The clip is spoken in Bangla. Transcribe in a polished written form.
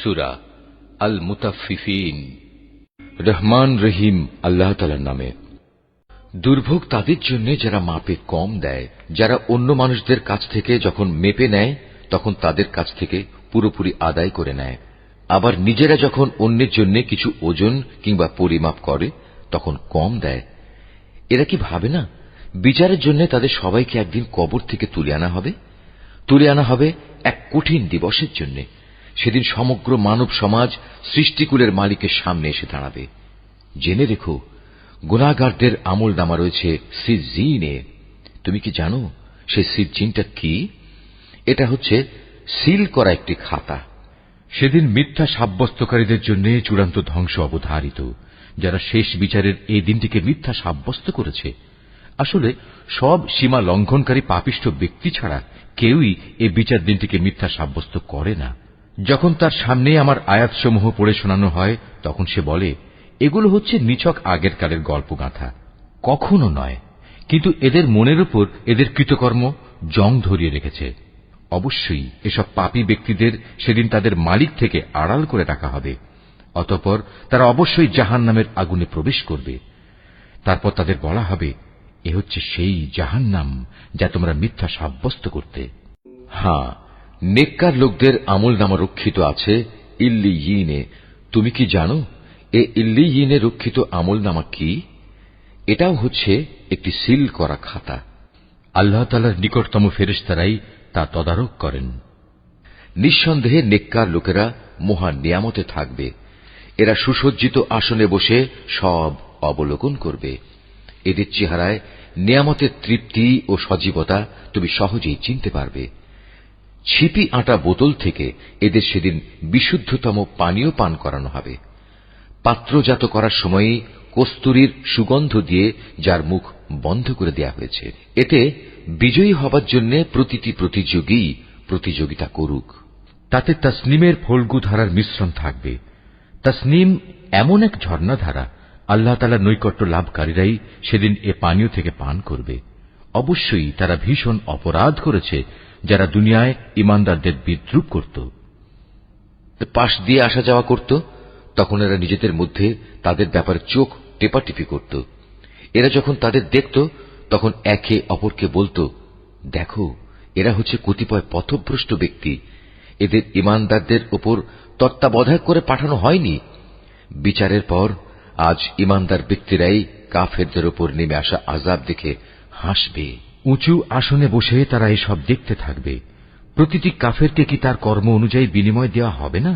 সূরা আল মুতাফফিফিন। রহমান রহিম আল্লাহ তাআলার নামে। দুর্ভোগ তাদের জন্য যারা মাপে কম দেয়, যারা অন্য মানুষদের কাছ থেকে যখন মেপে নেয় তখন তাদের কাছ থেকে পুরোপুরি আদায় করে নেয়, আবার নিজেরা যখন অন্যের জন্য কিছু ওজন কিংবা পরিমাপ করে তখন কম দেয়। এরা কি ভাবে না বিচারের জন্য তাদের সবাইকে একদিন কবর থেকে তুলে আনা হবে এক কঠিন দিবসের জন্য। সেদিন সমগ্র মানব সমাজ সৃষ্টিকুলের মালিকের সামনে এসে দাঁড়াবে। জেনে রেখো, গুনাহগারদের আমলনামা রয়েছে সিজ্জিনে। তুমি কি জানো সেই সিজ্জিনটা কি? এটা হচ্ছে সিল করা একটি খাতা। সেদিন মিথ্যা সাব্যস্তকারীদের জন্য চূড়ান্ত ধ্বংস অবধারিত, যারা শেষ বিচারের এই দিনটিকে মিথ্যা সাব্যস্ত করেছে। আসলে সব সীমা লঙ্ঘনকারী পাপিষ্ঠ ব্যক্তি ছাড়া কেউই এই বিচার দিনটিকে মিথ্যা সাব্যস্ত করে না। যখন তার সামনে আমার আয়াতসমূহ পড়ে শোনানো হয় তখন সে বলে, এগুলো হচ্ছে নিছক আগের কালের গল্পগাথা। কখনো নয়, কিন্তু এদের মনের উপর এদের কৃতকর্ম জং ধরিয়ে রেখেছে। অবশ্যই এসব পাপী ব্যক্তিদের সেদিন তাদের মালিক থেকে আড়াল করে রাখা হবে। অতঃপর তারা অবশ্যই জাহান্নামের আগুনে প্রবেশ করবে। তারপর তাদের বলা হবে, এ হচ্ছে সেই জাহান্নাম যা তোমরা মিথ্যা সাব্যস্ত করতে। হ্যাঁ, নেককার লোকদের আমলনামা রক্ষিত আছে ইল্লিয়িনে। তুমি কি জানো এ ইল্লিয়িনে রক্ষিত আমলনামা কি? এটাও হচ্ছে একটি সিল করা খাতা। আল্লাহ তাআলার নিকটতম ফেরেশতারাই তা তদারক করেন। নিঃসন্দেহে নেককার লোকেরা মহা নিয়ামতে থাকবে। এরা সুসজ্জিত আসনে বসে সব অবলোকন করবে। এদের চেহারায় নিয়ামতের তৃপ্তি ও সজীবতা তুমি সহজেই চিনতে পারবে। ছিপি আটা বোতল থেকে এদের সেদিন বিশুদ্ধতম পানীয় পান করানো হবে। পাত্রজাত করার সময়ই কস্তুরীর সুগন্ধ দিয়ে যার মুখ বন্ধ করে দেয়া হয়েছে। এতে বিজয়ী হবার জন্য প্রতিটি প্রতিযোগী প্রতিযোগিতা করুক। তাতে তাসনিমের ফল্গু ধারার মিশ্রণ থাকবে। তাসনিম এমন এক ঝর্ণাধারা, আল্লাহ তাআলার নৈকট্য লাভকারীরাই সেদিন এ পানীয় থেকে পান করবে। অবশ্যই তারা ভীষণ অপরাধ করেছে যারা দুনিয়ায় ঈমানদারদের বিদ্রূপ করত। পাশ দিয়ে আসা যাওয়া করত, তখন এরা নিজেদের মধ্যে তাদের ব্যাপারে চোখ টেপাটিপি করত। এরা যখন তাদের দেখত তখন একে অপরকে বলতো, দেখো এরা হচ্ছে কতিপয় পথভ্রষ্ট ব্যক্তি, এদের ঈমানদারদের উপর তত্ত্বাবধায়ক করে পাঠানো হয়নি। বিচারের পর আজ ঈমানদার ব্যক্তিরাই কাফেরদের উপর নেমে আসা আযাব দেখে হাসবে। উঁচু আসনে বসে তারা এসব দেখতে থাকবে। প্রতিটি কাফেরকে কি তার কর্ম অনুযায়ী বিনিময় দেওয়া হবে না?